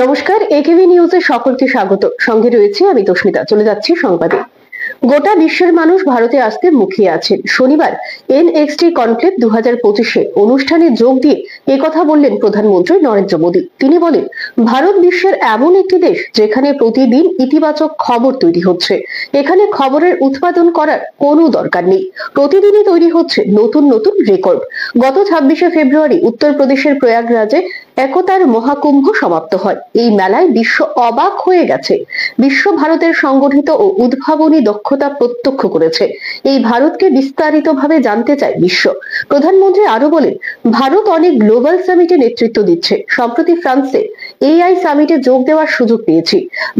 নমস্কার, একেবি নিউজে সকলকে স্বাগত। সঙ্গে রয়েছে আমি তস্মিতা। চলে যাচ্ছি সংবাদে। গোটা বিশ্বের মানুষ ভারতে আসতে মুখিয়ে আছেন। শনিবার NXT কনক্লেভ 2025 অনুষ্ঠানে যোগ দিয়ে একথা বললেন প্রধানমন্ত্রী নরেন্দ্র মোদী। তিনি বলেন, ভারত বিশ্বের এমন একটি দেশ যেখানে প্রতিদিন ইতিবাচক খবর তৈরি হচ্ছে। এখানে খবরের উৎপাদন করার কোনো দরকার নেই। প্রতিদিনই তৈরি হচ্ছে নতুন নতুন রেকর্ড। গত 26শে ফেব্রুয়ারি উত্তরপ্রদেশের প্রয়াগরাজে একতার মহাকুম্ভ সমাপ্ত হয়। এই মেলায় বিশ্ব অবাক হয়ে গেছে। বিশ্ব ভারতের সংগঠিত ও উদ্ভাবনী দক্ষতা প্রত্যক্ষ করেছে। এই ভারতকে বিস্তারিতভাবে জানতে চায় বিশ্ব। প্রধানমন্ত্রী আরো বলেন, ভারত অনেক গ্লোবাল সামিটে নেতৃত্ব দিচ্ছে। সম্প্রতি ফ্রান্সে AI সামিটে যোগ দেওয়ার সুযোগ পেয়েছি।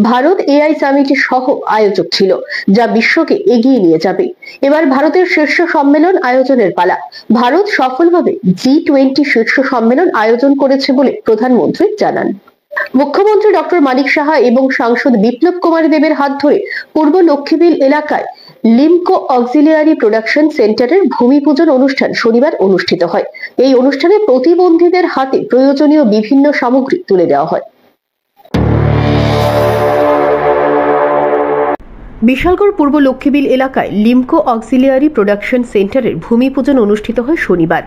ভারত AI সামিটের সহ আয়োজক ছিল, যা বিশ্বকে এগিয়ে নিয়ে যাবে। এবার ভারতের শীর্ষ সম্মেলন আয়োজনের পালা। ভারত সফলভাবে G20 শীর্ষ সম্মেলন আয়োজন করেছে বলে প্রধানমন্ত্রী জানান। মুখ্যমন্ত্রী ডক্টর মানিক সাহা এবং সাংসদ বিপ্লব কুমার দেবের হাত ধরে পূর্ব লক্ষ্মীবিল এলাকায় লিমকো অক্সিলিয়ারি প্রোডাকশন সেন্টারের ভূমি পূজন অনুষ্ঠান শনিবার অনুষ্ঠিত হয়। এই অনুষ্ঠানে প্রতিবন্ধীদের হাতে প্রয়োজনীয় বিভিন্ন সামগ্রী তুলে দেওয়া হয়। বিশালগড় পূর্ব লক্ষ্মীবিল এলাকায় লিমকো অক্সিলিয়ারি প্রোডাকশন সেন্টারের ভূমি পূজন অনুষ্ঠিত হয় শনিবার।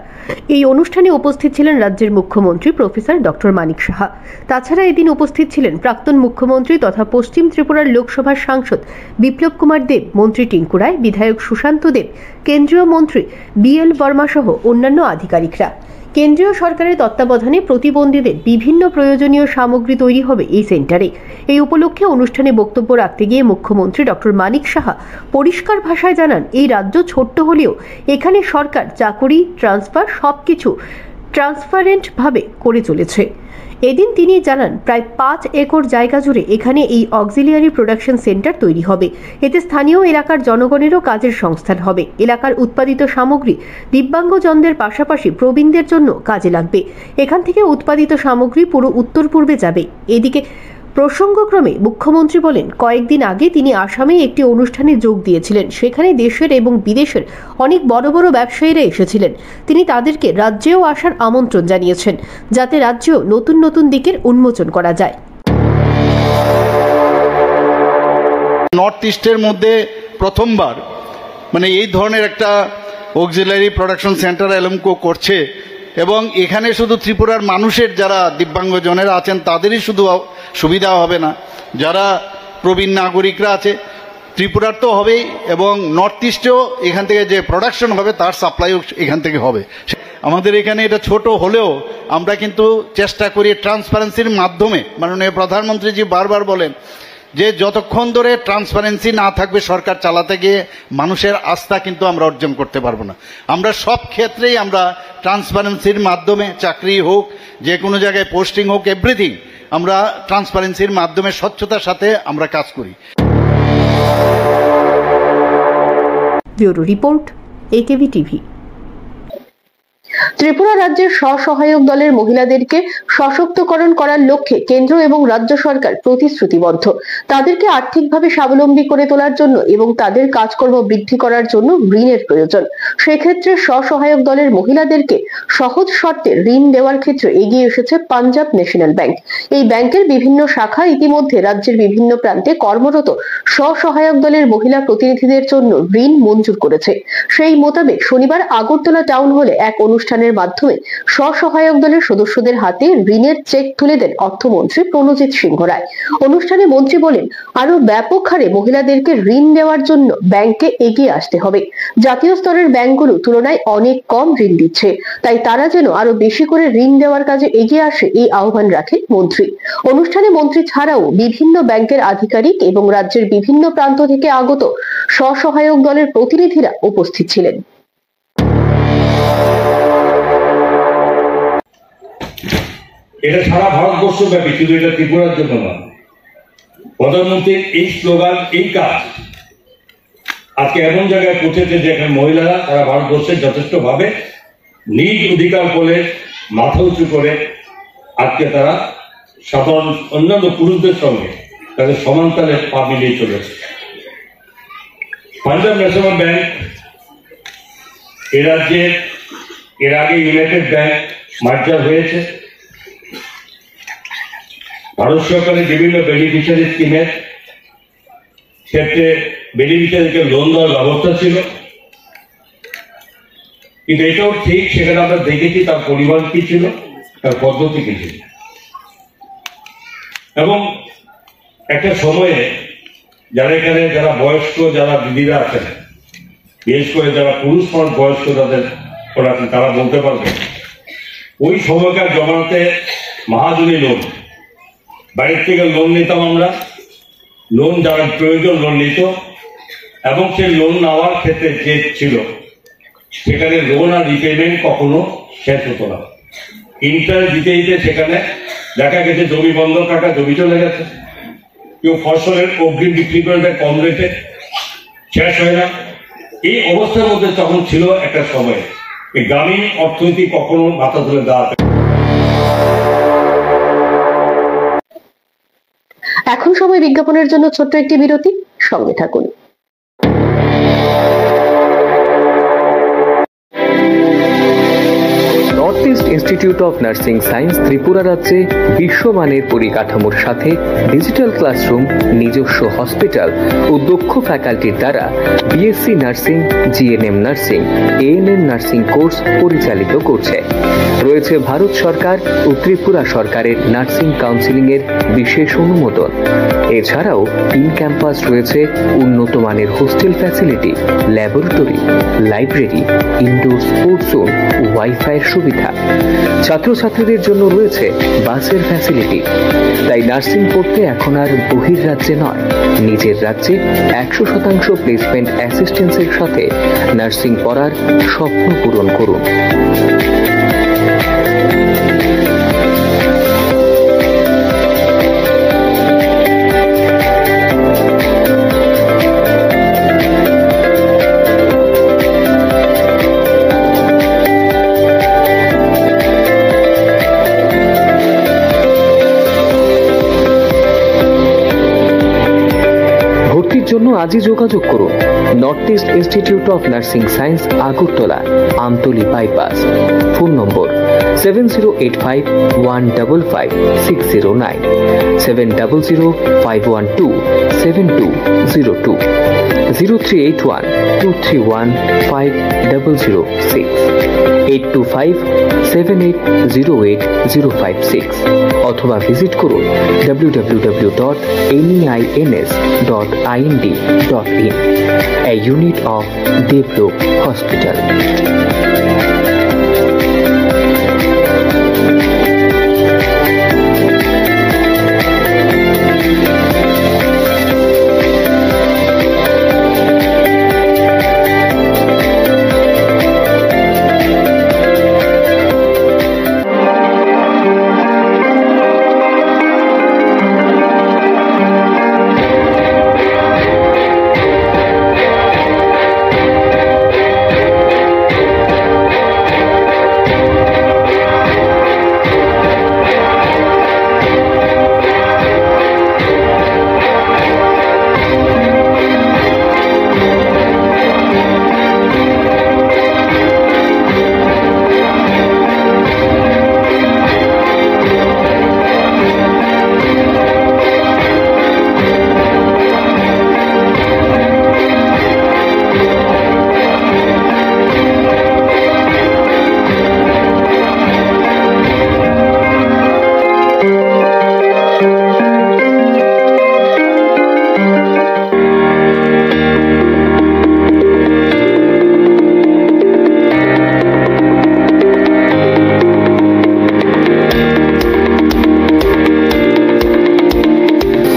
এই অনুষ্ঠানে উপস্থিত ছিলেন রাজ্যের মুখ্যমন্ত্রী প্রফেসর ডক্টর মানিক সাহা। তাছাড়া এদিন উপস্থিত ছিলেন প্রাক্তন মুখ্যমন্ত্রী তথা পশ্চিম ত্রিপুরার লোকসভার সাংসদ বিপ্লব কুমার দেব, মন্ত্রী টিঙ্কু রায়, বিধায়ক সুশান্ত দেব, কেন্দ্রীয় মন্ত্রী BL বর্মা সহ অন্যান্য আধিকারিকরা। কেন্দ্রীয় সরকারের তত্ত্বাবধানে প্রতিবন্ধীদের বিভিন্ন প্রয়োজনীয় সামগ্রী তৈরি হবে এই সেন্টারে। এই উপলক্ষে অনুষ্ঠানে বক্তব্য রাখতে গিয়ে মুখ্যমন্ত্রী ডক্টর মানিক সাহা পরিষ্কার ভাষায় জানান, এই রাজ্য ছোট্ট হলেও এখানে সরকার চাকুরি, ট্রান্সফার সবকিছু ট্রান্সপারেন্ট ভাবে করে চলেছে। এদিন তিনি জানান, প্রায় 5 একর জায়গা জুড়ে এখানে এই অক্সিলিয়ারি প্রোডাকশন সেন্টার তৈরি হবে। এতে স্থানীয় এলাকার জনগণেরও কাজের সংস্থান হবে। এলাকার উৎপাদিত সামগ্রী দিব্যাঙ্গজনদের পাশাপাশি প্রবীণদের জন্য কাজে লাগবে। এখান থেকে উৎপাদিত সামগ্রী পুরো উত্তর পূর্বে যাবে। এদিকে প্রসঙ্গক্রমে মুখ্যমন্ত্রী বলেন, কয়েকদিন আগে তিনি আসামে একটি অনুষ্ঠানে যোগ দিয়েছিলেন। সেখানে দেশের এবং বিদেশের অনেক বড় বড় ব্যবসায়ীরা এসেছিলেন। তিনি তাদেরকে রাজ্যেও আসার আমন্ত্রণ জানিয়েছেন, যাতে রাজ্যেও নতুন নতুন দিকের উন্মোচন করা যায়। নর্থ ইস্টের মধ্যে প্রথমবার এই ধরনের একটা অক্সিলারি প্রোডাকশন সেন্টার এলএমকো করছে, এবং এখানে শুধু ত্রিপুরার মানুষের যারা দিব্যাঙ্গজনেরা আছেন তাদেরই শুধু সুবিধা হবে না, যারা প্রবীণ নাগরিকরা আছে ত্রিপুরার তো হবেই, এবং নর্থ ইস্টেও এখান থেকে যে প্রোডাকশন হবে তার সাপ্লাইও এখান থেকে হবে। আমাদের এখানে এটা ছোট হলেও আমরা কিন্তু চেষ্টা করি ট্রান্সপারেন্সির মাধ্যমে। মাননীয় প্রধানমন্ত্রীজি বারবার বলেন যে যতক্ষণ ধরে ট্রান্সপারেন্সি না থাকবে সরকার চালাতে গিয়ে মানুষের আস্থা কিন্তু আমরা অর্জন করতে পারবো না। আমরা সব ক্ষেত্রেই আমরা ট্রান্সপারেন্সির মাধ্যমে, চাকরি হোক, যে কোনো জায়গায় পোস্টিং হোক, এভরিথিং আমরা ট্রান্সপারেন্সির মাধ্যমে স্বচ্ছতার সাথে আমরা কাজ করি। Bureau report, AKB TV. Tripura রাজ্যের স্বসহায়ক দলের মহিলাদেরকে সশক্তকরণ করার লক্ষ্যে কেন্দ্র এবং রাজ্য সরকার প্রতিশ্রুতিবদ্ধ। তাদেরকে আর্থিকভাবে স্বাবলম্বী করে তোলার জন্য এবং তাদের কাজকর্ম বৃদ্ধি করার জন্য ঋণের প্রয়োজন। সেক্ষেত্রে স্বসহায়ক দলের মহিলাদেরকে সহজ শর্তে ঋণ দেওয়ার ক্ষেত্রে এগিয়ে এসেছে পাঞ্জাব ন্যাশনাল ব্যাংক। এই ব্যাংকের বিভিন্ন শাখা ইতিমধ্যে রাজ্যের বিভিন্ন প্রান্তে কর্মরত স্বসহায়ক দলের মহিলা প্রতিনিধিদের জন্য ঋণ মঞ্জুর করেছে। সেই মোতাবেক শনিবার আগরতলা টাউন হলে এক অনুষ্ঠানের মাধ্যমে স্বসহায়ক দলের সদস্যদের হাতে ঋণের চেক তুলে দেন অর্থমন্ত্রী প্রণজিৎ সিংহ রায়। অনুষ্ঠানে মন্ত্রী বলেন, আরো ব্যাপক হারে মহিলাদেরকে ঋণ দেওয়ার জন্য ব্যাংকে এগিয়ে আসতে হবে। জাতীয় স্তরের ব্যাংকগুলো তুলনায় অনেক কম ঋণ দিচ্ছে, তাই তারা যেন আরো বেশি করে ঋণ দেওয়ার কাজে এগিয়ে আসে, এই আহ্বান রাখেন মন্ত্রী। অনুষ্ঠানে মন্ত্রী ছাড়াও বিভিন্ন ব্যাংকের আধিকারিক এবং রাজ্যের বিভিন্ন প্রান্ত থেকে আগত স্বসহায়ক দলের প্রতিনিধিরা উপস্থিত ছিলেন। এটা সারা ভারতবর্ষ ব্যাপী, শুধু এটা ত্রিপুরার জন্য নয়। প্রধানমন্ত্রীর এই স্লোগান, এই কাজ আজকে এমন জায়গায় পৌঁছেছে যে এখানে মহিলারা সারা ভারতবর্ষে যথেষ্ট ভাবে নিজ অধিকার বলে মাথা উঁচু করে আজকে তারা সাধারণ অন্যান্য পুরুষদের সঙ্গে তাদের সমানতালে পা মিলিয়ে চলেছে। পাঞ্জাব ন্যাশনাল ব্যাংক এ রাজ্যের এর আগে ইউনাইটেড ব্যাংক মার্জার হয়েছে। ভারত সরকারের বিভিন্ন বেনিফিশিয়ারি স্কিমের ক্ষেত্রে বেনিফিশিয়ারিকে লোন দেওয়ার ব্যবস্থা ছিল, কিন্তু এটাও ঠিক সেখানে আমরা দেখেছি তার পরিমাণ কি ছিল, তার পদ্ধতি কি ছিল। এবং একটা সময়ে যারা বয়স্ক যারা দিদিরা আছেন, বিশেষ করে যারা পুরুষ মানুষ বয়স্ক যাদের ওরা আছেন, তারা বলতে পারবেন ওই সময়কার জমানাতে মহাজনী লোন, বাইরের থেকে লোন নিতাম আমরা, লোন যারা প্রয়োজন লোন নিত, এবং সেই লোন নেওয়ার ক্ষেত্রে যে ছিল সেখানে লোন আর রিপেমেন্ট কখনো শেষ হতো না। ইন্টারেস্ট দিতে দিতে সেখানে দেখা গেছে জমি বন্ধক রাখা, জমি চলে গেছে, কেউ ফসলের অগ্রিম বিক্রি করে দেয় কম রেটে, শেষ হয় না। এই অবস্থার মধ্যে তখন ছিল একটা সময় এই গ্রামীণ অর্থনীতি কখনো মাথা তুলে দাঁড়াতে। এখন সময় বিজ্ঞাপনের জন্য ছোট্ট একটি বিরতি, সঙ্গে থাকুন। North east institute of nursing science Tripura রাজ্যে বিশ্বমানের পরিকাঠামোর সাথে ডিজিটাল ক্লাসরুম, নিজস্ব হসপিটাল ও দক্ষ ফ্যাকাল্টির দ্বারা BSc nursing, GNM nursing, ANM nursing course পরিচালিত করছে। রয়েছে ভারত সরকার ও ত্রিপুরা সরকারের নার্সিং কাউন্সিলিং এর বিশেষ অনুমোদন। এছাড়াও ইন ক্যাম্পাস রয়েছে উন্নত মানের hostel facility, laboratory, library, indoor sports zone ও ওয়াইফাইয়ের সুবিধা। ছাত্রছাত্রীদের জন্য রয়েছে বাসের ফ্যাসিলিটি। তাই নার্সিং পড়তে এখন আর বহির্রাজ্যে নয়, নিজের রাজ্যে 100% প্লেসমেন্ট অ্যাসিস্ট্যান্সের সাথে নার্সিং পড়ার স্বপ্ন পূরণ করুন। জন্য আজই যোগাযোগ করুন north east institute of nursing science, Agartala, Amtali bypass. Phone নম্বর 7085155609, 7005127202, 0381231506, 8257808056, অথবা ভিজিট করুন www.neins.ind.in, a unit of Devloke Hospital.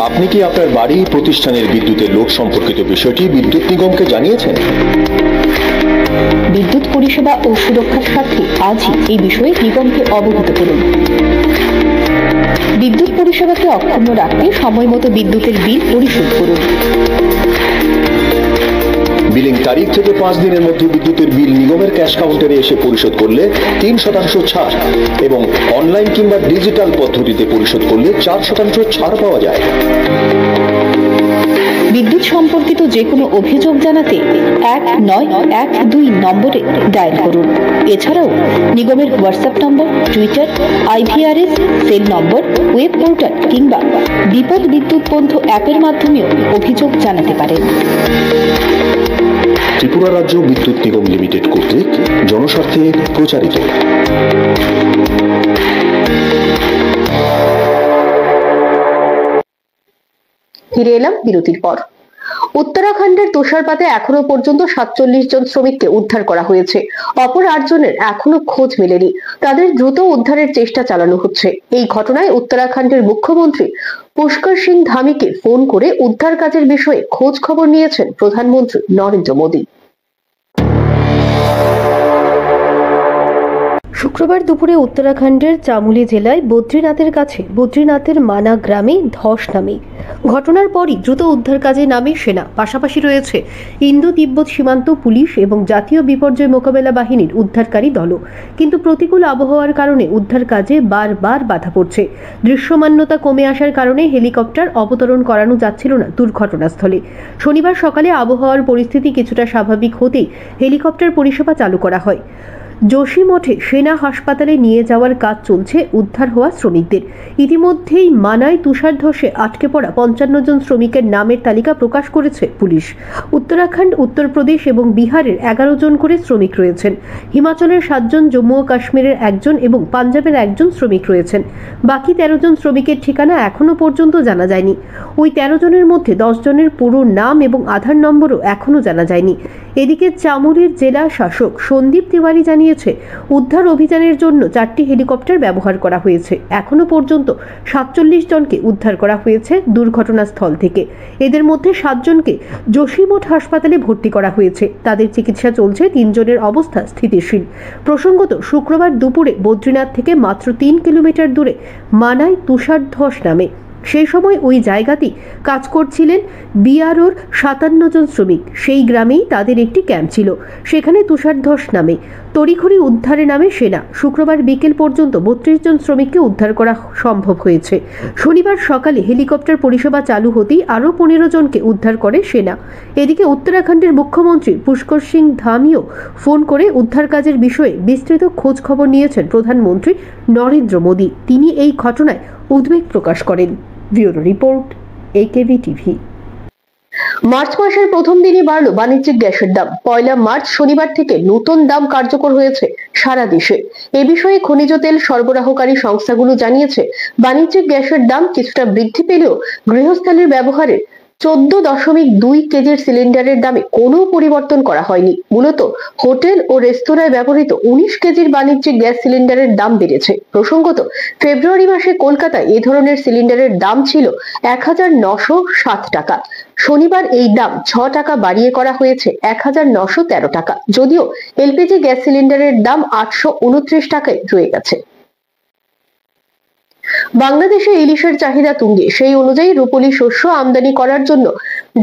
আপনি কি আপনার বাড়ি প্রতিষ্ঠানের বিদ্যুতের লোড সম্পর্কিত বিষয়টি বিদ্যুৎ নিগমকে জানিয়েছেন? বিদ্যুৎ পরিষেবা ও সুরক্ষার স্বার্থে আজই এই বিষয়ে নিগমকে অবগত করুন। বিদ্যুৎ পরিষেবাকে অক্ষুণ্ণ রাখতে সময় মতো বিদ্যুতের বিল পরিশোধ করুন। বিলিং তারিখ থেকে 5 দিনের মধ্যে বিদ্যুতের বিল নিগমের ক্যাশ কাউন্টারে এসে পরিশোধ করলে 3% ছাড়, এবং অনলাইন কিংবা ডিজিটাল পদ্ধতিতে পরিশোধ করলে 4% ছাড় পাওয়া যায়। বিদ্যুৎ সম্পর্কিত যে কোনো অভিযোগ জানাতে 1912 নম্বরে ডায়াল করুন। এছাড়াও নিগমের WhatsApp number, Twitter, IVRS cell number, web portal কিংবা বিপদ বিদ্যুৎ বন্ধু অ্যাপের মাধ্যমেও অভিযোগ জানাতে পারেন। ত্রিপুরা রাজ্য বিদ্যুৎ নিগম লিমিটেড কর্তৃক জনস্বার্থে প্রচারিত। ফিরে এলাম বিরতির পর। উত্তরাখণ্ডের তুষারপাতে এখনো পর্যন্ত 47 জন শ্রমিককে উদ্ধার করা হয়েছে। অপর 8 জনের এখনো খোঁজ মেলেনি। তাদের দ্রুত উদ্ধারের চেষ্টা চালানো হচ্ছে। এই ঘটনায় উত্তরাখণ্ডের মুখ্যমন্ত্রী পুষ্কর সিং ধামিকে ফোন করে উদ্ধার কাজের বিষয়ে খোঁজ খবর নিয়েছেন প্রধানমন্ত্রী নরেন্দ্র মোদী। শুক্রবার দুপুরে উত্তরাখণ্ডের চামুলি জেলায় বদ্রীনাথের কাছে বদ্রীনাথের মানা গ্রামে ধস নামে। ঘটনার পরই দ্রুত উদ্ধার কাজে নামে সেনা। পাশাপাশি রয়েছে ইন্দো তিব্বত সীমান্ত পুলিশ এবং জাতীয় বিপর্যয় মোকাবেলা বাহিনীর উদ্ধারকারী দলও। কিন্তু প্রতিকূল আবহাওয়ার কারণে উদ্ধার কাজে বারবার বাধা পড়ছে। দৃশ্যমানতা কমে আসার কারণে হেলিকপ্টার অবতরণ করানো যাচ্ছিল না দুর্ঘটনাস্থলে। শনিবার সকালে আবহাওয়ার পরিস্থিতি কিছুটা স্বাভাবিক হতেই হেলিকপ্টার পরিষেবা চালু করা হয়। যোশীমঠে সেনা হাসপাতালে নিয়ে যাওয়ার কাজ চলছে উদ্ধার হওয়া শ্রমিকদের। ইতিমধ্যেই মানায় তুষারধসে আটকে পড়া 55 জন শ্রমিকের নামের তালিকা প্রকাশ করেছে পুলিশ। উত্তরাখণ্ড, উত্তরপ্রদেশ এবং বিহারের 11 জন করে শ্রমিক রয়েছেন। হিমাচলের 7 জন, জম্মু ও কাশ্মীরের 1 জন এবং পাঞ্জাবের 1 জন শ্রমিক রয়েছেন। বাকি 13 জন শ্রমিকের ঠিকানা এখনো পর্যন্ত জানা যায়নি। ওই 13 জনের মধ্যে 10 জনের পুরো নাম এবং আধার নম্বরও এখনো জানা যায়নি। এদিকে চামুলির জেলা শাসক সন্দীপ তিওয়ারি জানিয়েছে, উদ্ধার অভিযানের জন্য 4টি হেলিকপ্টার ব্যবহার করা হয়েছে। এখনো পর্যন্ত 47 জনকে উদ্ধার করা হয়েছে দুর্ঘটনাস্থল থেকে। এদের মধ্যে 7 জনকে যোশীমঠ হাসপাতালে ভর্তি করা হয়েছে। তাদের চিকিৎসা চলছে। 3 জনের অবস্থা স্থিতিশীল। প্রসঙ্গত, শুক্রবার দুপুরে বদ্রীনাথ থেকে মাত্র 3 কিলোমিটার দূরে মানায় তুষারধস নামে। সেই সময় ওই জায়গাতেই কাজ করছিলেন বিআরওর 57 জন শ্রমিক। সেই গ্রামেই তাদের একটি ক্যাম্প ছিল। সেখানে তুষারধস নামে। তড়িঘড়ি উদ্ধারে নামে সেনা। শুক্রবার বিকেল পর্যন্ত 32 জন শ্রমিককে উদ্ধার করা সম্ভব হয়েছে। শনিবার সকালে হেলিকপ্টার পরিষেবা চালু হতেই আরও 15 জনকে উদ্ধার করে সেনা। এদিকে উত্তরাখণ্ডের মুখ্যমন্ত্রী পুষ্কর সিং ধামিও ফোন করে উদ্ধার কাজের বিষয়ে বিস্তৃত খোঁজ খবর নিয়েছেন প্রধানমন্ত্রী নরেন্দ্র মোদী। তিনি এই ঘটনায় উদ্বেগ প্রকাশ করেন। Bureau report, AKV TV. March মাসের প্রথম দিনই বাড়ল বাণিজ্যিক গ্যাসের দাম। 1 মার্চ শনিবার থেকে নতুন দাম কার্যকর হয়েছে সারা দেশে। এ বিষয়ে খনিজ তেল সরবরাহকারী সংস্থাগুলো জানিয়েছে, বাণিজ্যিক গ্যাসের দাম কিছুটা বৃদ্ধি পেলেও গৃহস্থালির ব্যবহারে 14.2 কেজির সিলিন্ডারের দামে কোনো পরিবর্তন করা হয়নি। মূলত হোটেল ও রেস্তোরাঁয় ব্যবহৃত 19 কেজির বাণিজ্যিক গ্যাস সিলিন্ডারের দাম বেড়েছে। প্রসঙ্গত, ফেব্রুয়ারি মাসে কলকাতায় এই ধরনের সিলিন্ডারের দাম ছিল 1907 টাকা। শনিবার এই দাম 6 টাকা বাড়িয়ে করা হয়েছে 1913 টাকা। যদিও এলপিজি গ্যাস সিলিন্ডারের দাম 829 টাকায় রয়ে গেছে। বাংলাদেশে ইলিশের চাহিদা তুঙ্গে। সেই অনুযায়ী রূপোলী শস্য আমদানি করার জন্য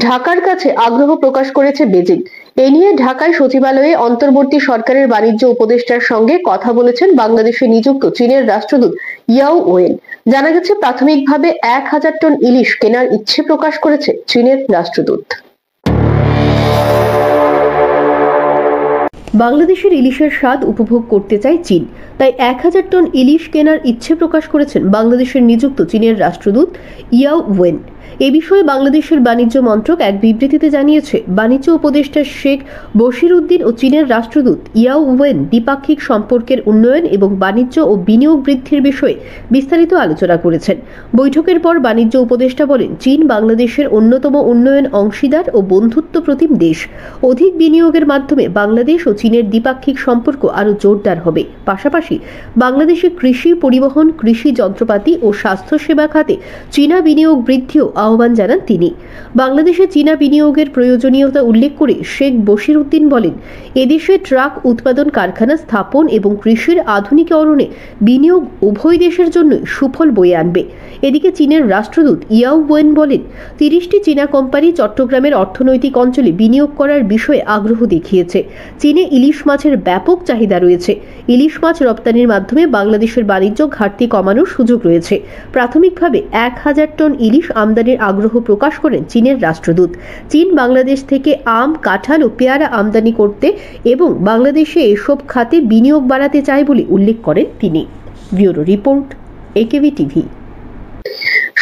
ঢাকার কাছে আগ্রহ প্রকাশ করেছে বেজিং। এ নিয়ে ঢাকায় সচিবালয়ে অন্তর্বর্তী সরকারের বাণিজ্য উপদেষ্টার সঙ্গে কথা বলেছেন বাংলাদেশে নিযুক্ত চীনের রাষ্ট্রদূত ইয়াও ওয়েন। জানা গেছে, প্রাথমিকভাবে 1000 টন ইলিশ কেনার ইচ্ছে প্রকাশ করেছে চীনের রাষ্ট্রদূত। বাংলাদেশের ইলিশের স্বাদ উপভোগ করতে চায় চীন, তাই 1000 টন ইলিশ কেনার ইচ্ছে প্রকাশ করেছেন বাংলাদেশের নিযুক্ত চীনের রাষ্ট্রদূত ইয়াও ওয়েন। এ বিষয়ে বাংলাদেশের বাণিজ্য মন্ত্রক এক বিবৃতিতে জানিয়েছে, বাণিজ্য উপদেষ্টা শেখ বশির উদ্দিন ও চীনের রাষ্ট্রদূত ইয়াও ওয়েন দ্বিপাক্ষিক সম্পর্কের উন্নয়ন এবং বাণিজ্য ও বিনিয়োগ বৃদ্ধির বিষয়ে বিস্তারিত আলোচনা করেছেন। বৈঠকের পর বাণিজ্য উপদেষ্টা বলেন, চীন বাংলাদেশের অন্যতম উন্নয়ন অংশীদার ও বন্ধুত্ব প্রতিম দেশ। অধিক বিনিয়োগের মাধ্যমে বাংলাদেশ ও চীনের দ্বিপাক্ষিক সম্পর্ক আরও জোরদার হবে। পাশাপাশি বাংলাদেশে কৃষি, পরিবহন, কৃষি যন্ত্রপাতি ও স্বাস্থ্যসেবা খাতে চীনা বিনিয়োগ বৃদ্ধিও আহ্বান জানান তিনি। বাংলাদেশে চীনা বিনিয়োগের প্রয়োজনীয়তা উল্লেখ করে শেখ বশির উদ্দিন বলেন, এদেশে ট্রাক উৎপাদন কারখানা স্থাপন এবং কৃষির আধুনিকরণে বিনিয়োগ উভয় দেশের জন্যই সুফল বয়ে আনবে। এদিকে চীনের রাষ্ট্রদূত ইয়াও ওয়েন বলেন, 30টি চীনা কোম্পানি চট্টগ্রামের অর্থনৈতিক অঞ্চলে বিনিয়োগ করার বিষয়ে আগ্রহ দেখিয়েছে। চীনে ইলিশ মাছের ব্যাপক চাহিদা রয়েছে। ইলিশ মাছ রপ্তানির মাধ্যমে বাংলাদেশের বাণিজ্য ঘাটতি কমানোর সুযোগ রয়েছে। প্রাথমিকভাবে 1000 টন ইলিশ আমদানির আগ্রহ প্রকাশ করেন চীনের রাষ্ট্রদূত। চীন বাংলাদেশ থেকে আম, কাঁঠাল ও পেয়ারা আমদানি করতে এবং বাংলাদেশে এসব খাতে বিনিয়োগ বাড়াতে চায় বলে উল্লেখ করেন তিনি। Bureau report, AKV TV.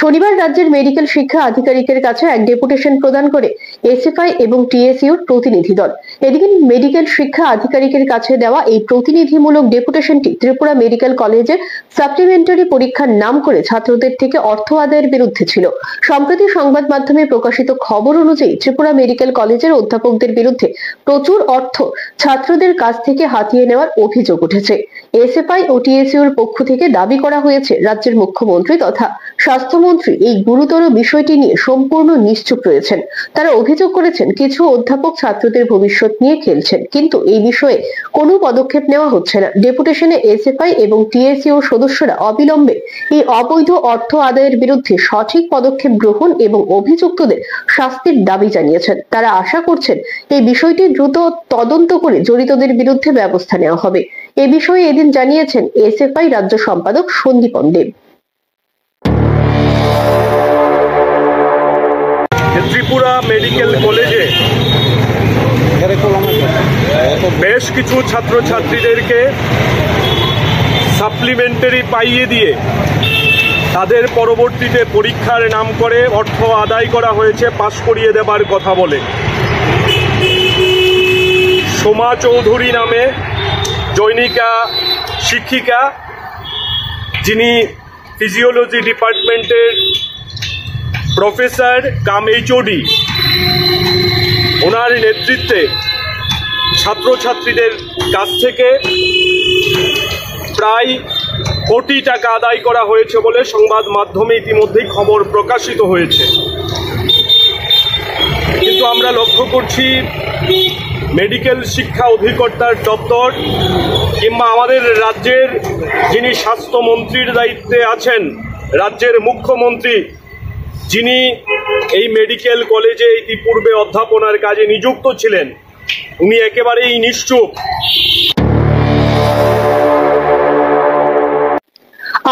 শনিবার রাজ্যের মেডিকেল শিক্ষা আধিকারিকের কাছে এক ডেপুটেশন প্রদান করে এসএফআই এবং টিএসইউর প্রতিনিধি দল। এদিকে মেডিকেল শিক্ষা আধিকারিকের কাছে দেওয়া এই প্রতিনিধিমূলক ডেপুটেশনটি ত্রিপুরা মেডিকেল কলেজের সাপ্লিমেন্টারি পরীক্ষার নাম করে ছাত্রদের থেকে অর্থ আদায়ের বিরুদ্ধে ছিল। সম্প্রতি সংবাদ মাধ্যমে প্রকাশিত খবর অনুযায়ী ত্রিপুরা মেডিকেল কলেজের অধ্যাপকদের বিরুদ্ধে প্রচুর অর্থ ছাত্রদের কাছ থেকে হাতিয়ে নেওয়ার অভিযোগ উঠেছে। এসএফআই ও টিএসইউর পক্ষ থেকে দাবি করা হয়েছে, রাজ্যের মুখ্যমন্ত্রী তথা স্বাস্থ্যমন্ত্রী এই গুরুতর বিষয়টি নিয়ে সম্পূর্ণ নিশ্চুপ রয়েছেন। তারা অভিযোগ করেছেন, কিছু অধ্যাপক ছাত্রদের ভবিষ্যৎ নিয়ে খেলছেন, কিন্তু এই বিষয়ে কোনো পদক্ষেপ নেওয়া হচ্ছে না। ডেপুটেশনে এসএফআই এবং টিএসইউ সদস্যরা অবিলম্বে এই অবৈধ অর্থ আদায়ের বিরুদ্ধে সঠিক পদক্ষেপ গ্রহণ এবং অভিযুক্তদের শাস্তির দাবি জানিয়েছেন। তারা আশা করছেন এই বিষয়টি দ্রুত তদন্ত করে জড়িতদের বিরুদ্ধে ব্যবস্থা নেওয়া হবে। এ বিষয়ে এদিন জানিয়েছেন এসএফআই রাজ্য সম্পাদক সন্দীপন দেব। ত্রিপুরা মেডিকেল কলেজে বেশ কিছু ছাত্রছাত্রীদেরকে সাপ্লিমেন্টারি পাইয়ে দিয়ে তাদের পরবর্তীতে পরীক্ষার নাম করে অর্থ আদায় করা হয়েছে পাশ করিয়ে দেবার কথা বলে। সোমা চৌধুরী নামে জৈনিকা শিক্ষিকা, যিনি ফিজিওলজি ডিপার্টমেন্টের প্রফেসর কাম এইচওডি, ওনার নেতৃত্বে ছাত্রছাত্রীদের কাছ থেকে প্রায় কোটি টাকা আদায় করা হয়েছে বলে সংবাদ মাধ্যমে ইতিমধ্যেই খবর প্রকাশিত হয়েছে। কিন্তু আমরা লক্ষ্য করছি মেডিকেল শিক্ষা অধিকর্তার দপ্তর কিংবা আমাদের রাজ্যের যিনি স্বাস্থ্যমন্ত্রীর দায়িত্বে আছেন, রাজ্যের মুখ্যমন্ত্রী যিনি এই মেডিকেল কলেজে ইতিপূর্বে অধ্যাপনার কাজে নিযুক্ত ছিলেন, উনি একেবারেই নিশ্চুপ।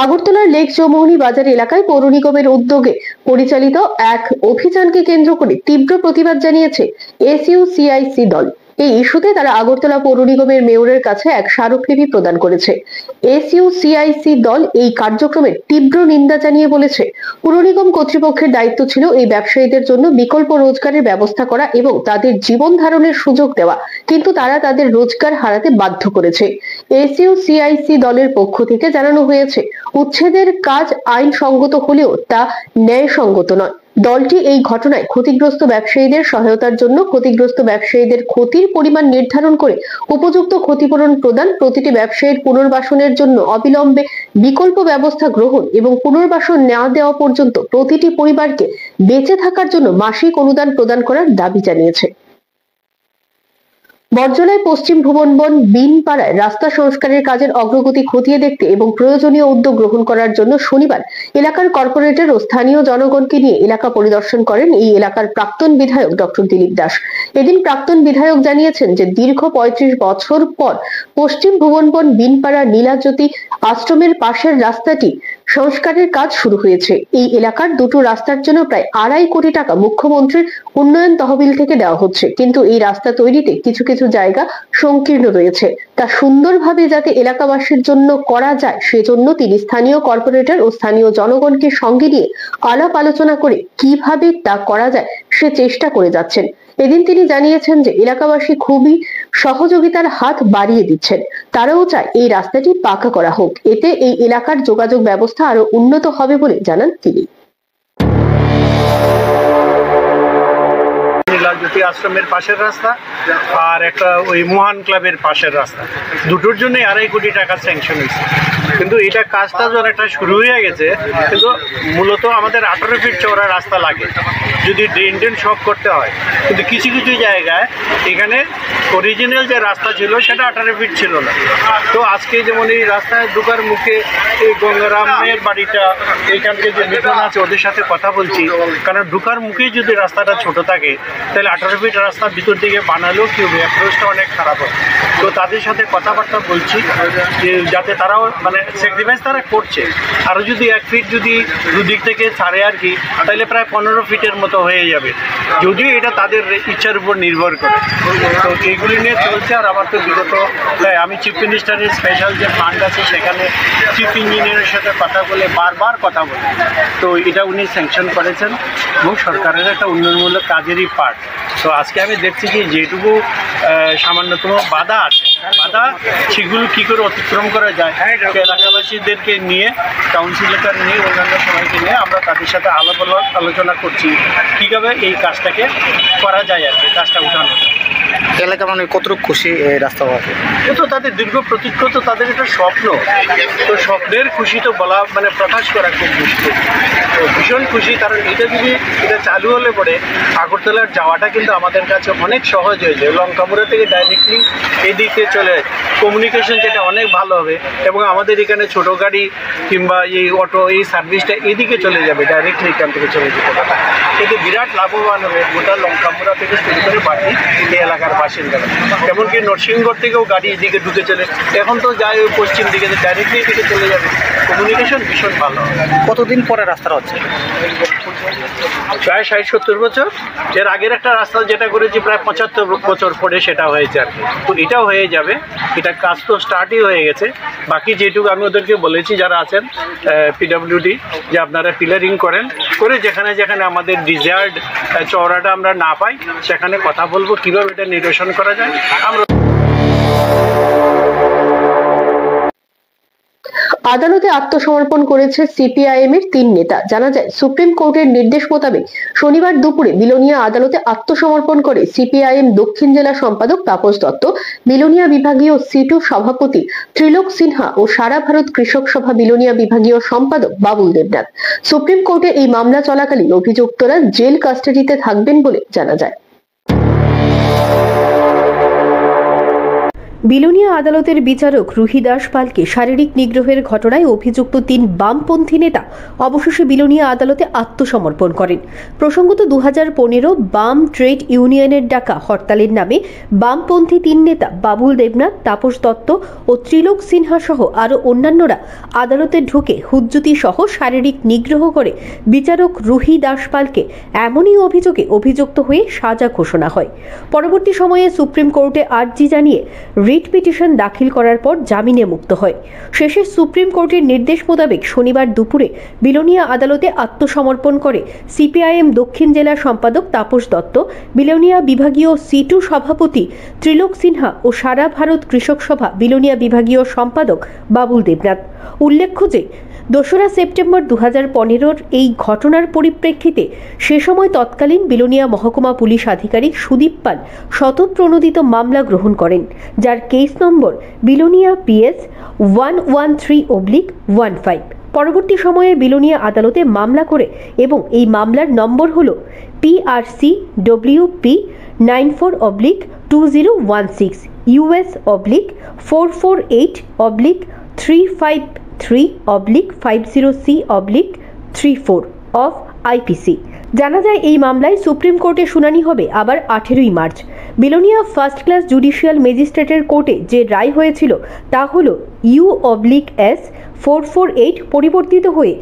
আগরতলার লেক চৌমুহনী বাজার এলাকায় পৌর নিগমের উদ্যোগে পরিচালিত এক অভিযানকে কেন্দ্র করে তীব্র প্রতিবাদ জানিয়েছে এসইউসিআইসি দল। এই ইস্যুতে তারা আগরতলা পৌর নিগমের মেয়রের কাছে এক স্মারকলিপি প্রদান করেছে। এসইউসিআইসি দল এই কার্যক্রমের তীব্র নিন্দা জানিয়ে বলেছে, পৌর নিগম কর্তৃপক্ষের দায়িত্ব ছিল এই ব্যবসায়ীদের জন্য বিকল্প রোজগারের ব্যবস্থা করা এবং তাদের জীবন ধারণের সুযোগ দেওয়া, কিন্তু তারা তাদের রোজগার হারাতে বাধ্য করেছে। এসইউসিআইসি দলের পক্ষ থেকে জানানো হয়েছে, উচ্ছেদের কাজ আইনসঙ্গত হলেও তা ন্যায়সঙ্গত নয়। দলটি এই ঘটনায় ক্ষতিগ্রস্ত ব্যবসায়ীদের সহায়তার জন্য ক্ষতিগ্রস্ত ব্যবসায়ীদের ক্ষতির পরিমাণ নির্ধারণ করে উপযুক্ত ক্ষতিপূরণ প্রদান, প্রতিটি ব্যবসায়ীর পুনর্বাসনের জন্য অবিলম্বে বিকল্প ব্যবস্থা গ্রহণ এবং পুনর্বাসন না দেওয়া পর্যন্ত প্রতিটি পরিবারকে বেঁচে থাকার জন্য মাসিক অনুদান প্রদান করার দাবি জানিয়েছে। বর্জলায় পশ্চিম ভুবনবন বিনপাড়ায় রাস্তা সংস্কারের কাজের অগ্রগতি খতিয়ে দেখতে এবং প্রয়োজনীয় উদ্যোগ গ্রহণ করার জন্য শনিবার এলাকার কর্পোরেটর ও স্থানীয় জনগণকে নিয়ে এলাকা পরিদর্শন করেন এই এলাকার প্রাক্তন বিধায়ক ডক্টর দিলীপ দাস। এদিন প্রাক্তন বিধায়ক জানিয়েছেন যে দীর্ঘ 35 বছর পর পশ্চিম ভুবনবন বিনপাড়া নীলাজ্যোতি আশ্রমের পাশের রাস্তাটি সংস্কারের কাজ শুরু হয়েছে। এই এলাকার দুটো রাস্তার জন্য প্রায় 2.5 কোটি টাকা মুখ্যমন্ত্রীর উন্নয়ন তহবিল থেকে দেওয়া হচ্ছে, কিন্তু এই রাস্তা তৈরিতে কিছু কিছু জায়গা সংকীর্ণ রয়েছে। তা সুন্দরভাবে যাতে এলাকাবাসীর জন্য করা যায় সেজন্য তিনি স্থানীয় কর্পোরেটর ও স্থানীয় জনগণকে সঙ্গে নিয়ে আলাপ আলোচনা করে কিভাবে তা করা যায় সে চেষ্টা করে যাচ্ছেন। এদিন তিনি জানিয়েছেন যে এলাকাবাসী খুবই সহযোগিতার হাত বাড়িয়ে দিচ্ছেন। তারাও চায় এই রাস্তাটি পাকা করা হোক, এতে এই এলাকার যোগাযোগ ব্যবস্থা আরো উন্নত হবে বলে জানান তিনি। নীলাজ্যোতি আশ্রমের পাশের রাস্তা আর একটা ওই মহান ক্লাবের পাশের রাস্তা, দুটোর জন্য 2.5 কোটি টাকা স্যাংশন হয়েছে। কিন্তু এটা কাজটা অনেকটা শুরু হয়ে গেছে, কিন্তু মূলত আমাদের 18 ফিট চওড়া রাস্তা লাগে যদি ড্রেন সব করতে হয়। কিন্তু কিছু কিছু জায়গায় এখানে অরিজিনাল যে রাস্তা ছিল সেটা 18 ফিট ছিল না। তো আজকে যেমন এই রাস্তায় ঢোকার মুখে এই গঙ্গারামের বাড়িটা, এইখান থেকে যে মিটন আছে ওদের সাথে কথা বলছি, কারণ ঢোকার মুখেই যদি রাস্তাটা ছোট থাকে তাহলে 18 ফিট রাস্তা ভিতর দিকে বানালেও কি হবে, অ্যাপ্রোচটা অনেক খারাপ হবে। তো তাদের সাথে কথাবার্তা বলছি যে যাতে তারাও মানে স্যাক্রিফাইস তারা করছে, আরও যদি 1 ফিট যদি দুদিক থেকে ছাড়ে আর কি, তাহলে প্রায় 15 ফিটের মতো হয়ে যাবে, যদিও এটা তাদের ইচ্ছার উপর নির্ভর করে। তো এইগুলি নিয়ে চলছে। আর আমার তো বিগত আমি চিফ মিনিস্টারের স্পেশাল যে ফান্ড আছে সেখানে চিফ ইঞ্জিনিয়ারের সাথে কথা বলে বারবার কথা বলে, তো এটা উনি স্যাংশন করেছেন এবং সরকারের একটা উন্নয়নমূলক কাজেরই পার্ট। তো আজকে আমি দেখছি যে যেটুকু সামান্যতম বাধা আছে, বাধা সেগুলো কী করে অতিক্রম করা যায়, এলাকাবাসীদেরকে নিয়ে, কাউন্সিলর নিয়ে, অন্যান্য সবাইকে নিয়ে আমরা তাদের সাথে আলোচনা করছি কীভাবে এই কাজটাকে করা যায় আর কি, কাজটা উঠানো। এলাকা মানে কতটুকু খুশি এই রাস্তা হওয়াতে? এ তো তাদের দীর্ঘ প্রতীক্ষ, তো তাদের একটা স্বপ্ন, তো স্বপ্নের খুশি তো বলা মানে প্রকাশ করা খুব মুশকিল। তো ভীষণ খুশি, কারণ এটা চালু হলে পরে আগরতলার যাওয়াটা কিন্তু আমাদের কাছে অনেক সহজ হয়ে যায়। লঙ্কাপুরা থেকে ডাইরেক্টলি এদিকে চলে কমিউনিকেশন যেটা অনেক ভালো হবে, এবং আমাদের এখানে ছোট গাড়ি কিংবা এই অটো এই সার্ভিসটা এদিকে চলে যাবে, ডাইরেক্টলি এখান থেকে চলে যেতে পারে। এতে বিরাট লাভবান হবে গোটা লঙ্কাপুরা থেকে শুরু করে বাকি এই এলাকার বাসিন্দারা। এমনকি নরসিংগড় থেকেও গাড়ি এদিকে ঢুকে চলে, এখন তো যায় ওই পশ্চিম দিকে, ডাইরেক্টলি এদিকে চলে যাবে। কমিউনিকেশন ভীষণ ভালো। কতদিন পরে রাস্তাটা হচ্ছে? প্রায় 60-70 বছর। এর আগের একটা রাস্তা যেটা করেছি প্রায় 75 বছর পরে সেটা হয়েছে আর কি। তো এটাও হয়ে যাবে, এটা কাজ তো স্টার্টই হয়ে গেছে। বাকি যেটুকু আমি ওদেরকে বলেছি যারা আছেন পিডব্লিউডি, যে আপনারা পিলারিং করেন, করে যেখানে যেখানে আমাদের ডিজায়ার্ড চওড়াটা আমরা না পাই সেখানে কথা বলবো কীভাবে এটা নিরসন করা যায়। আমরা আদালতে আত্মসমর্পণ করেছে সিপিআইএম এর 3 নেতা। জানা যায়, সুপ্রিম কোর্টের নির্দেশ মোতাবেক শনিবার দুপুরে বিলোনিয়া আদালতে আত্মসমর্পণ করে সিপিআইএম দক্ষিণ জেলা সম্পাদক তাপস দত্ত, বিলোনিয়া বিভাগীয় সিটু সভাপতি ত্রিলোক সিনহা ও সারা ভারত কৃষক সভা বিলোনিয়া বিভাগীয় সম্পাদক বাবুল দেবনাথ। সুপ্রিম কোর্টে এই মামলা চলাকালীন অভিযুক্তরা জেল কাস্টাডিতে থাকবেন বলে জানা যায়। বিলোনিয়া আদালতের বিচারক রুহি দাস পালকে শারীরিক নিগ্রহের ঘটনায় অভিযুক্ত 3 বামপন্থী নেতা অবশেষে বিলোনিয়া আদালতে আত্মসমর্পণ করেন। প্রসঙ্গত 2015 বাম ট্রেড ইউনিয়নের ডাকা হরতালের নামে বামপন্থী 3 নেতা বাবুল দেবনাথ, তাপস দত্ত ও ত্রিলোক সিনহা সহ আরও অন্যান্যরা আদালতে ঢুকে হুজ্জুতি সহ শারীরিক নিগ্রহ করে বিচারক রুহি দাস পালকে এমনই অভিযোগে অভিযুক্ত হয়ে সাজা ঘোষণা হয়। পরবর্তী সময়ে সুপ্রিম কোর্টে আর্জি জানিয়ে রিট পিটিশন দাখিল করার পর জামিনে মুক্ত হয়। শেষে সুপ্রিম কোর্টের নির্দেশ মোতাবেক শনিবার দুপুরে বিলোনিয়া আদালতে আত্মসমর্পণ করে সিপিআইএম দক্ষিণ জেলা সম্পাদক তাপস দত্ত, বিলোনিয়া বিভাগীয় সিটু সভাপতি ত্রিলোক সিনহা ও সারা ভারত কৃষক সভা বিলোনিয়া বিভাগীয় সম্পাদক বাবুল দেবনাথ। উল্লেখ্য যে 2রা সেপ্টেম্বর 2015 এই ঘটনার পরিপ্রেক্ষিতে সে সময় তৎকালীন বিলোনিয়া মহকুমা পুলিশ আধিকারিক সুদীপ পাল স্বতঃপ্রণোদিত মামলা গ্রহণ করেন, যার কেস নম্বর বিলোনিয়া PS 113/15। পরবর্তী সময়ে বিলোনিয়া আদালতে মামলা করে এবং এই মামলার নম্বর হল PRCWP 94/2016 US/448/353/50C/34 অফ IPC। জানা যায়, এই মামলায় সুপ্রিম কোর্টে শুনানি হবে আবার 18ই March. Belonia first class judicial ম্যাজিস্ট্রেটের কোর্টে যে রায় হয়েছিল তা হল U/S 448 পরিবর্তিত হয়ে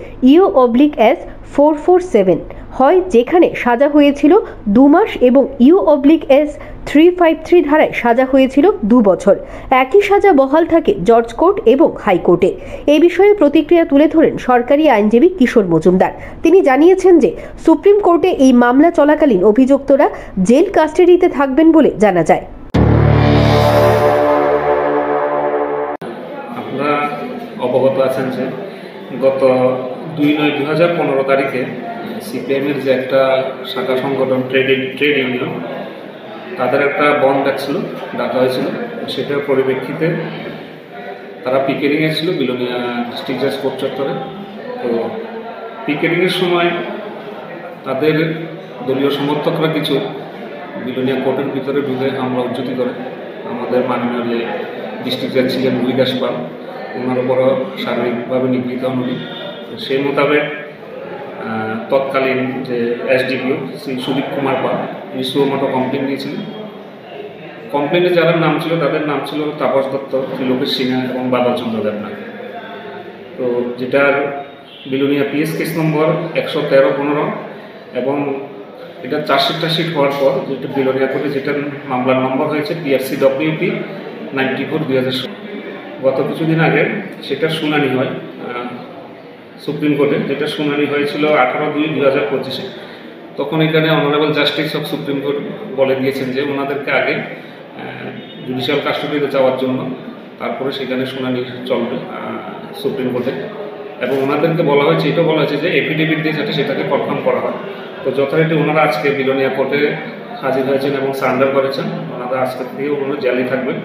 U/S 447 হয়, যেখানে সাজা হয়েছিল 2 মাস এবং U/S 353 ধারায় সাজা হয়েছিল 2 বছর। একই সাজা বহাল থাকে জর্জ কোর্ট এবং হাইকোর্টে। এই বিষয়ে প্রতিক্রিয়া তুলে ধরেন সরকারি আইনজীবী কিশোর মজুমদার। তিনি জানিয়েছেন যে সুপ্রিম কোর্টে এই মামলা চলাকালীন অভিযুক্তরা জেল কাস্টাডিতে থাকবেন বলে জানা যায়। আপনারা অবগত আছেন যে গত 2/9/2015 তারিখে সিপিএমের যে একটা শাখা সংগঠন ট্রেড ইউনিয়ন, তাদের একটা বন্ধ ডাকা হয়েছিল। সেটার পরিপ্রেক্ষিতে তারা পিকেটিংয়ে ছিল বিলোনিয়া ডিস্ট্রিক্ট জাজ কোর্ট চত্বরে। তো পিকেটিংয়ের সময় তাদের দলীয় সমর্থকরা কিছু বিলোনিয়া কোর্টের ভিতরে ঢুকে হামলা উজ্জতি করে। আমাদের মাননীয় যে ডিস্ট্রিক্ট জাজ ছিলেন রুই দাস পাল, ওনার উপরও শারীরিকভাবে নিগৃহীত হন। সেই মোতাবেক তৎকালীন যে এসডিপিও শ্রী সুদীপ কুমার পাল উনি সুমোটো কমপ্লেন দিয়েছিলেন। কমপ্লেনে যারা নাম ছিল তাদের নাম ছিল তাপস দত্ত, ত্রিলোকেশ সিনহা এবং বাদলচন্দ্র দেবনাথ। তো যেটার বিলোনিয়া পিএস কেস নম্বর 113-15 এবং এটা চার্জশিট হওয়ার পর যেটা বিলোনিয়া কোর্টে যেটার মামলার নম্বর হয়েছে PRC WP 94/2016। গত কিছুদিন আগে সেটার শুনানি হয় সুপ্রিম কোর্টে, যেটা শুনানি হয়েছিল 18/2/2025-এ। তখন এখানে honourable justice of supreme court বলে দিয়েছেন যে ওনাদেরকে আগে জুডিশিয়াল কাস্টডিতে যাওয়ার জন্য, তারপরে সেখানে শুনানি চলবে সুপ্রিম কোর্টে। এবং ওনাদেরকে বলা হয়েছে, এটা বলা হয়েছে যে এফিডেভিট দিয়ে যাতে সেটাকে কনফার্ম করা হয়। তো যথারীতি ওনারা আজকে বিলোনিয়া কোর্টে হাজির হয়েছেন এবং সারেন্ডার করেছেন। ওনারা আজকে থেকে ওনারা জেলে থাকবেন।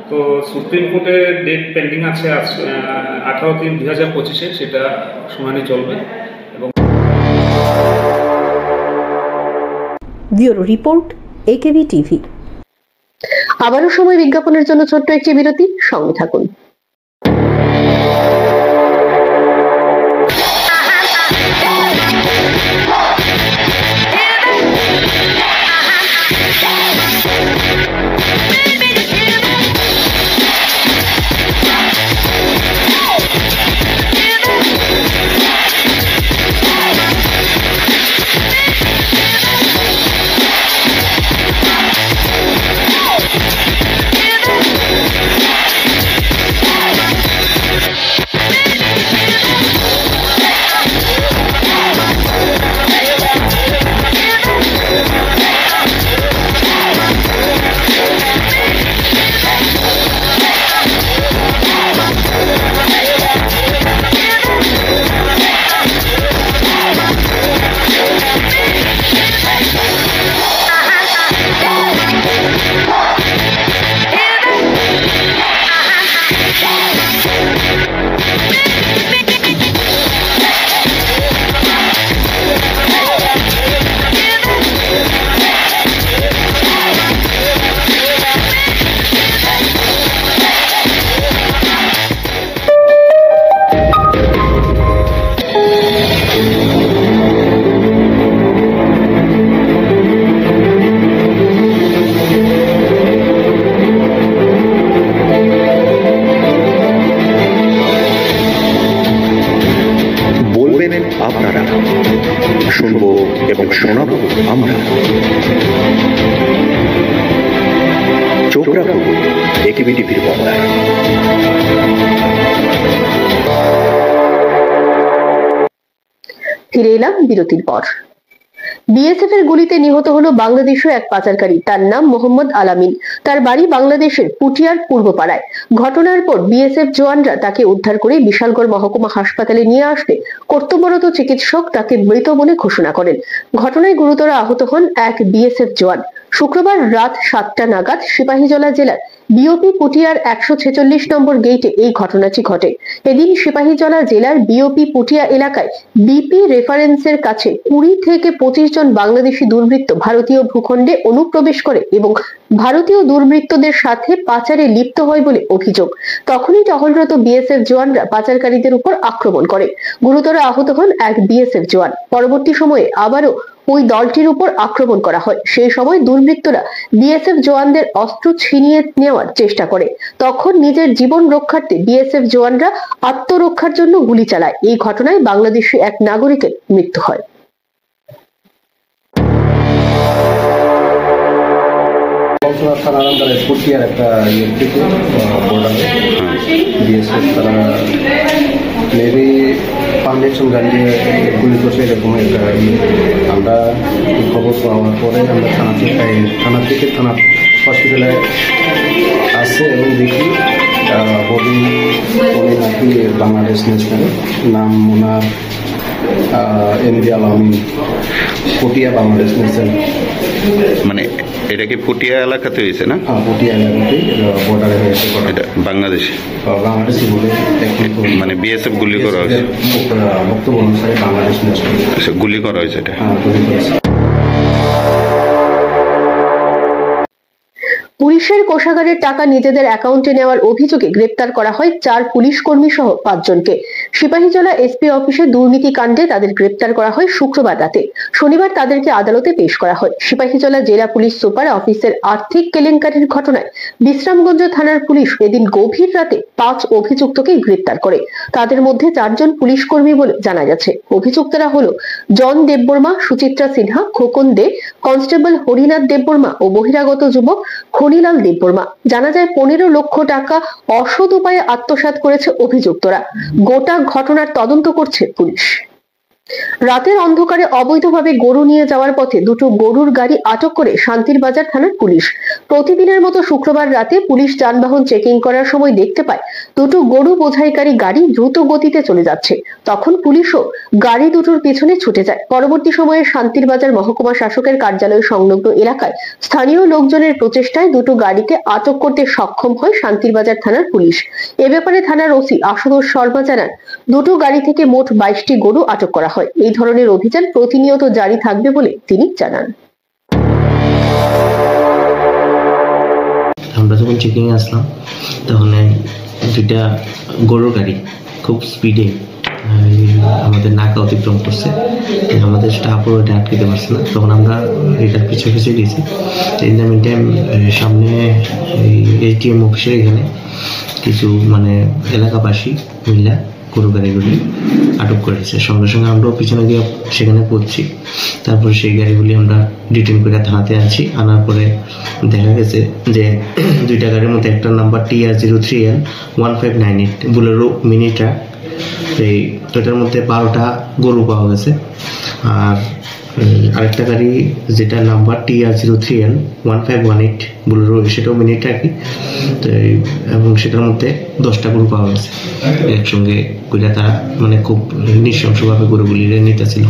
তো সুপ্রিম কোর্টে ডেট পেন্ডিং আছে 18/3/2025-এ, সেটা শুনানি চলবে। এবং ব্যুরো রিপোর্ট, AKB টিভি। আবারও সময় বিজ্ঞাপনের জন্য ছোট্ট একটি বিরতি, সঙ্গে থাকুন। আপনারা শুনবো এবং শোনাবো আমরা। চোখ রাখবো AKB টিভির পর্দায়। ফিরে এলাম বিরতির পর। বিএসএফ এর গুলিতে নিহত হলো বাংলাদেশের এক পাচারকারী। তার নাম মোহাম্মদ আলামিন। তার বাড়ি বাংলাদেশের পুটিয়ার পূর্বপাড়ায়। ঘটনার পর বিএসএফ জওয়ানরা তাকে উদ্ধার করে বিশালগড় মহকুমা হাসপাতালে নিয়ে আসলে কর্তব্যরত চিকিৎসক তাকে মৃত বলে ঘোষণা করেন। ঘটনায় গুরুতর আহত হন এক বিএসএফ জওয়ান। শুক্রবার রাত 7টা নাগাদ সিপাহীজলা জেলার বিওপি পুটিয়ার 146 নম্বর গেটে এই ঘটনাটি ঘটে। এদিন সিপাহীজলা জেলার বিওপি পুটিয়া এলাকায় বিপি রেফারেন্সের কাছে 20 থেকে 25 জন বাংলাদেশি দুর্বৃত্ত ভারতীয় ভূখণ্ডে অনুপ্রবেশ করে এবং ভারতীয় দুর্বৃত্তদের সাথে পাচারে লিপ্ত হয় বলে অভিযোগ। তখনই টহলরত বিএসএফ জওয়ানরা পাচারকারীদের উপর আক্রমণ করে। গুরুতর আহত হন এক বিএসএফ জওয়ান। পরবর্তী সময়ে আবারও ওই দলটির উপর আক্রমণ করা হয়। সেই সময় দুর্বৃত্তরা বিএসএফ জওয়ানদের অস্ত্র ছিনিয়ে নেওয়ার চেষ্টা করে। তখন নিজের জীবন রক্ষার্থে বিএসএফ জওয়ানরা আত্মরক্ষার জন্য গুলি চালায়। এই ঘটনায় বাংলাদেশি এক নাগরিকের মৃত্যু হয়। থানার আন্ডারে পুটিয়ার একটা বর্ডারে বিএসএফ তারা মেবি পারমিশন জানিয়ে গুলি করছে, এরকম একটা আমরা খবর পাওয়ার পরে আমরা থানা থেকে থানা হসপিটালে আসছে এবং দেখি বডি উনি নাকি বাংলাদেশ ন্যাশনাল, নাম ওনার MD আলামিন, পুটিয়া বাংলাদেশ ন্যাশনাল। মানে এটা কি পুটিয়া এলাকাতে হয়েছে না? হ্যাঁ, পুটিয়া এলাকাতে বর্ডারে হয়েছে। এটা বাংলাদেশে বাংলাদেশি বলে মানে বিএসএফ গুলি করা হয়েছে, বক্তব্য অনুসারে বাংলাদেশ। আচ্ছা, গুলি করা হয়েছে এটা? হ্যাঁ, গুলি করেছে। পুলিশের কোষাগারের টাকা নিজেদের অ্যাকাউন্টে নেওয়ার অভিযোগে গ্রেপ্তার করা হয় 4 পুলিশ কর্মী সহ 5 জনকে। সিপাহীজলা এসপি অফিসে দুর্নীতি কাণ্ডে তাদের গ্রেপ্তার করা হয় শুক্রবার রাতে। শনিবার তাদেরকে আদালতে পেশ করা হয়। সিপাহীজলা জেলা পুলিশ সুপার অফিসের আর্থিক কেলেঙ্কারির ঘটনায় বিশ্রামগঞ্জ থানার পুলিশ এদিন গভীর রাতে 5 অভিযুক্তকে গ্রেপ্তার করে। তাদের মধ্যে 4 জন পুলিশ কর্মী বলে জানা গেছে। অভিযুক্তরা হলো জন দেববর্মা, সুচিত্রা সিনহা, খোকন দে, কনস্টেবল হরিনাথ দেববর্মা ও বহিরাগত যুবক খনিলাল দেববর্মা। জানা যায় 15 লক্ষ টাকা অসৎ উপায়ে আত্মসাৎ করেছে অভিযুক্তরা। গোটা ঘটনার তদন্ত করছে পুলিশ। রাতের অন্ধকারে অবৈধভাবে গরু নিয়ে যাওয়ার পথে 2টো গরুর গাড়ি আটক করে শান্তির বাজার থানার পুলিশ। প্রতিদিনের মতো শুক্রবার রাতে পুলিশ যানবাহন চেকিং করার সময় দেখতে পায় 2টো গরু বোঝাইকারী গাড়ি দ্রুত গতিতে চলে যাচ্ছে। তখন পুলিশও গাড়ি দুটোর পিছনে ছুটে যায়। পরবর্তী সময়ে শান্তির বাজার মহকুমা শাসকের কার্যালয় সংলগ্ন এলাকায় স্থানীয় লোকজনের প্রচেষ্টায় 2টো গাড়িকে আটক করতে সক্ষম হয় শান্তির বাজার থানার পুলিশ। এ ব্যাপারে থানার ওসি আশুতোষ শর্মা জানান, 2টো গাড়ি থেকে মোট 22টি গরু আটক করা হয়। এই ধরনের অভিযান প্রতিনিয়ত জারি থাকবে বলে তিনি জানান। আমরা যখন চেকিং আসলাম তখন 2টা গরুর গাড়ি খুব স্পিডে আমাদের নাকা অতিক্রম করছে। আমাদের স্টাফও এটা আটকাতে পারছে না। তখন আমরা এটার পিছু পিছিয়ে গেছি। ইন দ্য মিন টাইম সামনে এটিএম অফিসের এখানে কিছু এলাকাবাসী মহিলা গরু গাড়িগুলি আটক করেছে। সঙ্গে সঙ্গে আমরাও পিছনে গিয়ে সেখানে পড়ছি। তারপর সেই গাড়িগুলি আমরা ডিটেন করে থানাতে আনছি। আনার পরে দেখা গেছে যে 2টা গাড়ির মধ্যে একটা number TR03L1598 Bolero mini truck, ওটার মধ্যে 12টা গরু পাওয়া গেছে। আর আরেকটা গাড়ি যেটা নাম্বার TR03L1518 বুলেরো, সেটাও মিনি ট্রাকই, এবং সেটার মধ্যে 10টা গরু পাওয়া গেছে। একসঙ্গে কইরা তারা খুব নৃশংসভাবে গরুগুলি নিতেছিল।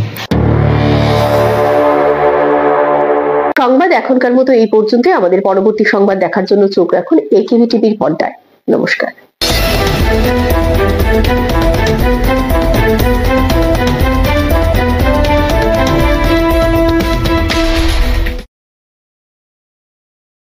সংবাদ এখনকার মতো এই পর্যন্ত। আমাদের পরবর্তী সংবাদ দেখার জন্য চোখ রাখুন AKB টিভির পর্দায়। নমস্কার।